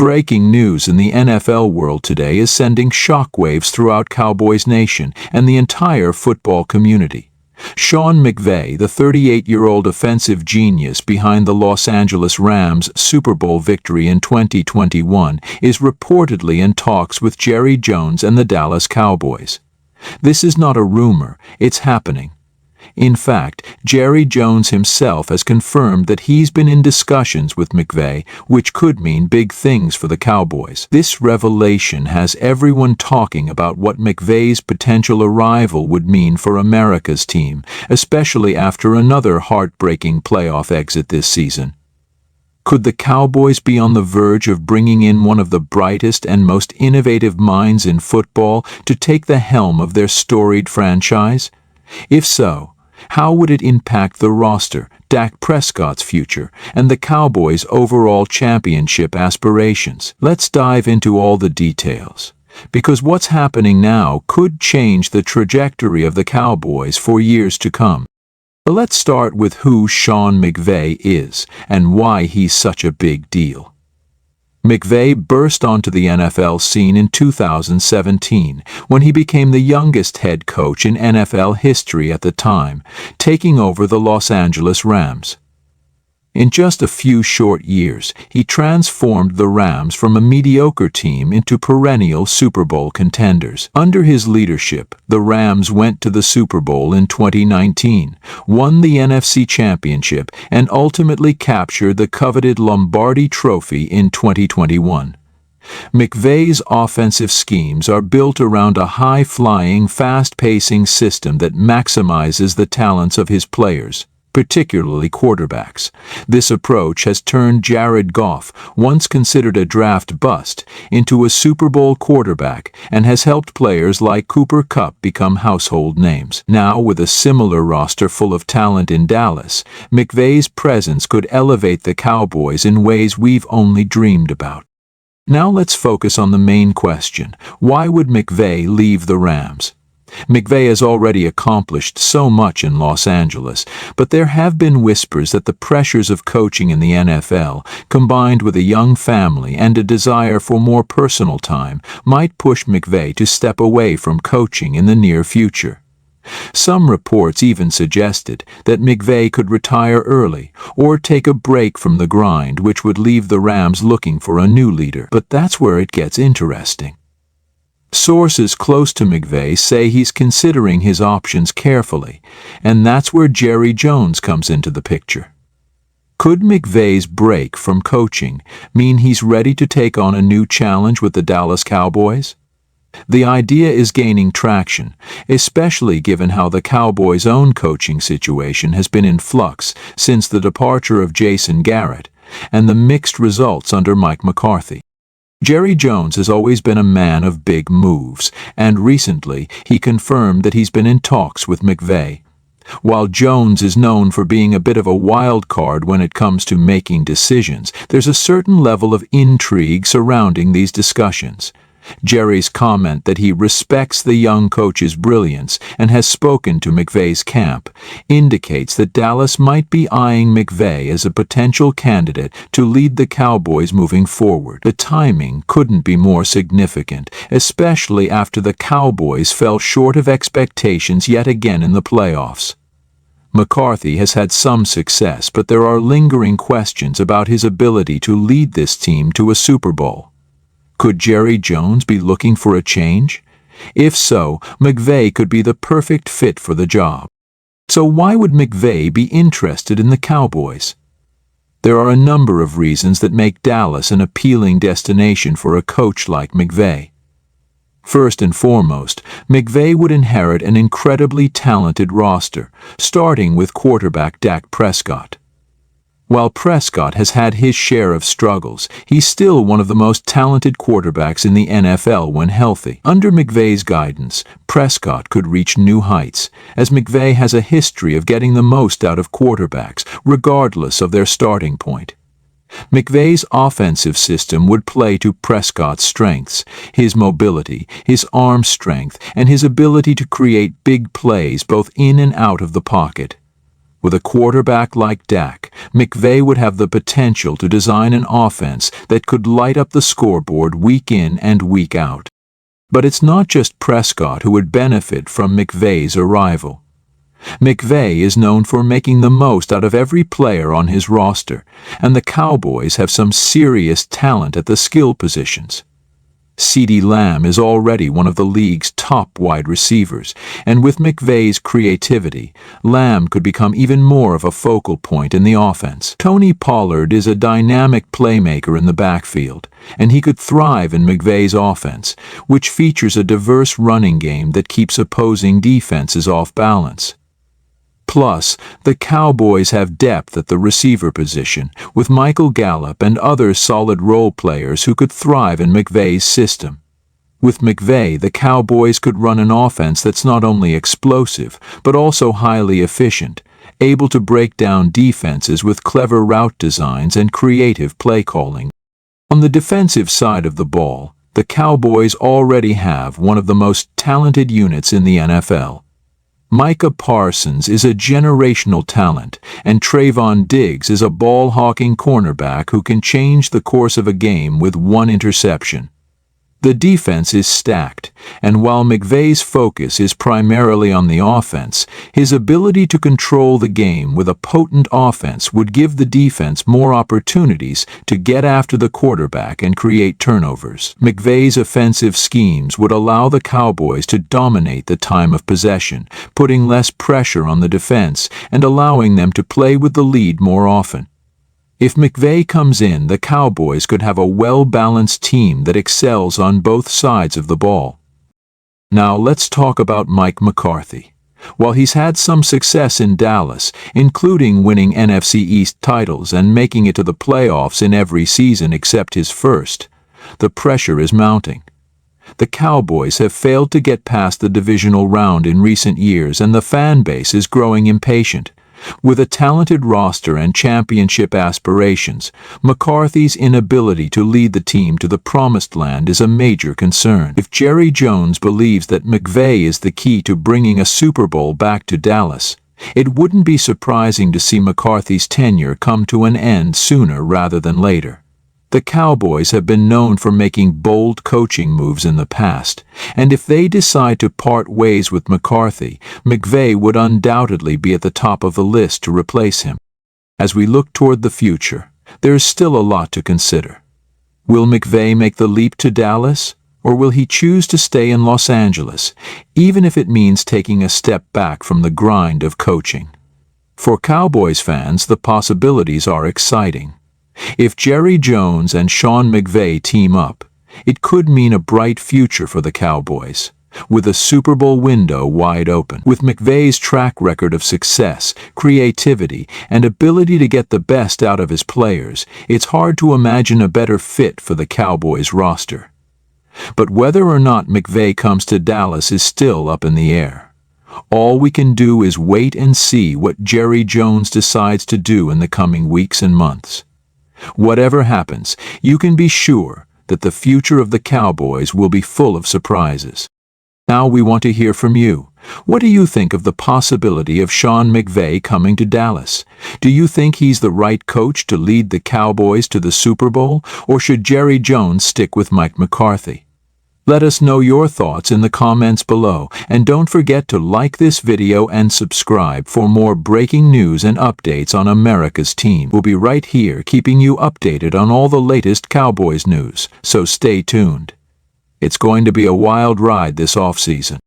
Breaking news in the NFL world today is sending shockwaves throughout Cowboys Nation and the entire football community. Sean McVay, the 38-year-old offensive genius behind the Los Angeles Rams' Super Bowl victory in 2021, is reportedly in talks with Jerry Jones and the Dallas Cowboys. This is not a rumor, it's happening. In fact, Jerry Jones himself has confirmed that he's been in discussions with McVay, which could mean big things for the Cowboys. This revelation has everyone talking about what McVay's potential arrival would mean for America's team, especially after another heartbreaking playoff exit this season. Could the Cowboys be on the verge of bringing in one of the brightest and most innovative minds in football to take the helm of their storied franchise? If so, how would it impact the roster, Dak Prescott's future, and the Cowboys' overall championship aspirations? Let's dive into all the details, because what's happening now could change the trajectory of the Cowboys for years to come. But let's start with who Sean McVay is and why he's such a big deal. McVay burst onto the NFL scene in 2017 when he became the youngest head coach in NFL history at the time, taking over the Los Angeles Rams. In just a few short years, he transformed the Rams from a mediocre team into perennial Super Bowl contenders. Under his leadership, the Rams went to the Super Bowl in 2019, won the NFC Championship, and ultimately captured the coveted Lombardi Trophy in 2021. McVay's offensive schemes are built around a high-flying, fast-pacing system that maximizes the talents of his players, particularly quarterbacks. This approach has turned Jared Goff, once considered a draft bust, into a Super Bowl quarterback and has helped players like Cooper Kupp become household names. Now, with a similar roster full of talent in Dallas, McVay's presence could elevate the Cowboys in ways we've only dreamed about. Now let's focus on the main question: why would McVay leave the Rams? McVay has already accomplished so much in Los Angeles, but there have been whispers that the pressures of coaching in the NFL, combined with a young family and a desire for more personal time, might push McVay to step away from coaching in the near future. Some reports even suggested that McVay could retire early or take a break from the grind, which would leave the Rams looking for a new leader. But that's where it gets interesting. Sources close to McVay say he's considering his options carefully, and that's where Jerry Jones comes into the picture. Could McVay's break from coaching mean he's ready to take on a new challenge with the Dallas Cowboys? The idea is gaining traction, especially given how the Cowboys' own coaching situation has been in flux since the departure of Jason Garrett and the mixed results under Mike McCarthy. Jerry Jones has always been a man of big moves, and recently he confirmed that he's been in talks with McVay. While Jones is known for being a bit of a wild card when it comes to making decisions, there's a certain level of intrigue surrounding these discussions. Jerry's comment that he respects the young coach's brilliance and has spoken to McVay's camp indicates that Dallas might be eyeing McVay as a potential candidate to lead the Cowboys moving forward. The timing couldn't be more significant, especially after the Cowboys fell short of expectations yet again in the playoffs. McCarthy has had some success, but there are lingering questions about his ability to lead this team to a Super Bowl. Could Jerry Jones be looking for a change? If so, McVay could be the perfect fit for the job. So why would McVay be interested in the Cowboys? There are a number of reasons that make Dallas an appealing destination for a coach like McVay. First and foremost, McVay would inherit an incredibly talented roster, starting with quarterback Dak Prescott. While Prescott has had his share of struggles, he's still one of the most talented quarterbacks in the NFL when healthy. Under McVay's guidance, Prescott could reach new heights, as McVay has a history of getting the most out of quarterbacks, regardless of their starting point. McVay's offensive system would play to Prescott's strengths: his mobility, his arm strength, and his ability to create big plays both in and out of the pocket. With a quarterback like Dak, McVey would have the potential to design an offense that could light up the scoreboard week in and week out. But it's not just Prescott who would benefit from McVey's arrival. McVey is known for making the most out of every player on his roster, and the Cowboys have some serious talent at the skill positions. CeeDee Lamb is already one of the league's top wide receivers, and with McVey's creativity, Lamb could become even more of a focal point in the offense. Tony Pollard is a dynamic playmaker in the backfield, and he could thrive in McVey's offense, which features a diverse running game that keeps opposing defenses off balance. Plus, the Cowboys have depth at the receiver position, with Michael Gallup and other solid role players who could thrive in McVey's system. With McVey, the Cowboys could run an offense that's not only explosive, but also highly efficient, able to break down defenses with clever route designs and creative play calling. On the defensive side of the ball, the Cowboys already have one of the most talented units in the NFL. Micah Parsons is a generational talent, and Trayvon Diggs is a ball-hawking cornerback who can change the course of a game with one interception. The defense is stacked, and while McVey's focus is primarily on the offense, his ability to control the game with a potent offense would give the defense more opportunities to get after the quarterback and create turnovers. McVey's offensive schemes would allow the Cowboys to dominate the time of possession, putting less pressure on the defense and allowing them to play with the lead more often. If McVey comes in, the Cowboys could have a well-balanced team that excels on both sides of the ball. Now let's talk about Mike McCarthy. While he's had some success in Dallas, including winning NFC East titles and making it to the playoffs in every season except his first, the pressure is mounting. The Cowboys have failed to get past the divisional round in recent years, and the fan base is growing impatient. With a talented roster and championship aspirations, McCarthy's inability to lead the team to the promised land is a major concern. If Jerry Jones believes that McVey is the key to bringing a Super Bowl back to Dallas, it wouldn't be surprising to see McCarthy's tenure come to an end sooner rather than later. The Cowboys have been known for making bold coaching moves in the past, and if they decide to part ways with McCarthy, McVey would undoubtedly be at the top of the list to replace him. As we look toward the future, there is still a lot to consider. Will McVey make the leap to Dallas, or will he choose to stay in Los Angeles, even if it means taking a step back from the grind of coaching? For Cowboys fans, the possibilities are exciting. If Jerry Jones and Sean McVay team up, it could mean a bright future for the Cowboys, with a Super Bowl window wide open. With McVay's track record of success, creativity, and ability to get the best out of his players, it's hard to imagine a better fit for the Cowboys roster. But whether or not McVay comes to Dallas is still up in the air. All we can do is wait and see what Jerry Jones decides to do in the coming weeks and months. Whatever happens, you can be sure that the future of the Cowboys will be full of surprises. Now we want to hear from you. What do you think of the possibility of Sean McVay coming to Dallas? Do you think he's the right coach to lead the Cowboys to the Super Bowl, or should Jerry Jones stick with Mike McCarthy? Let us know your thoughts in the comments below, and don't forget to like this video and subscribe for more breaking news and updates on America's team. We'll be right here keeping you updated on all the latest Cowboys news, so stay tuned. It's going to be a wild ride this offseason.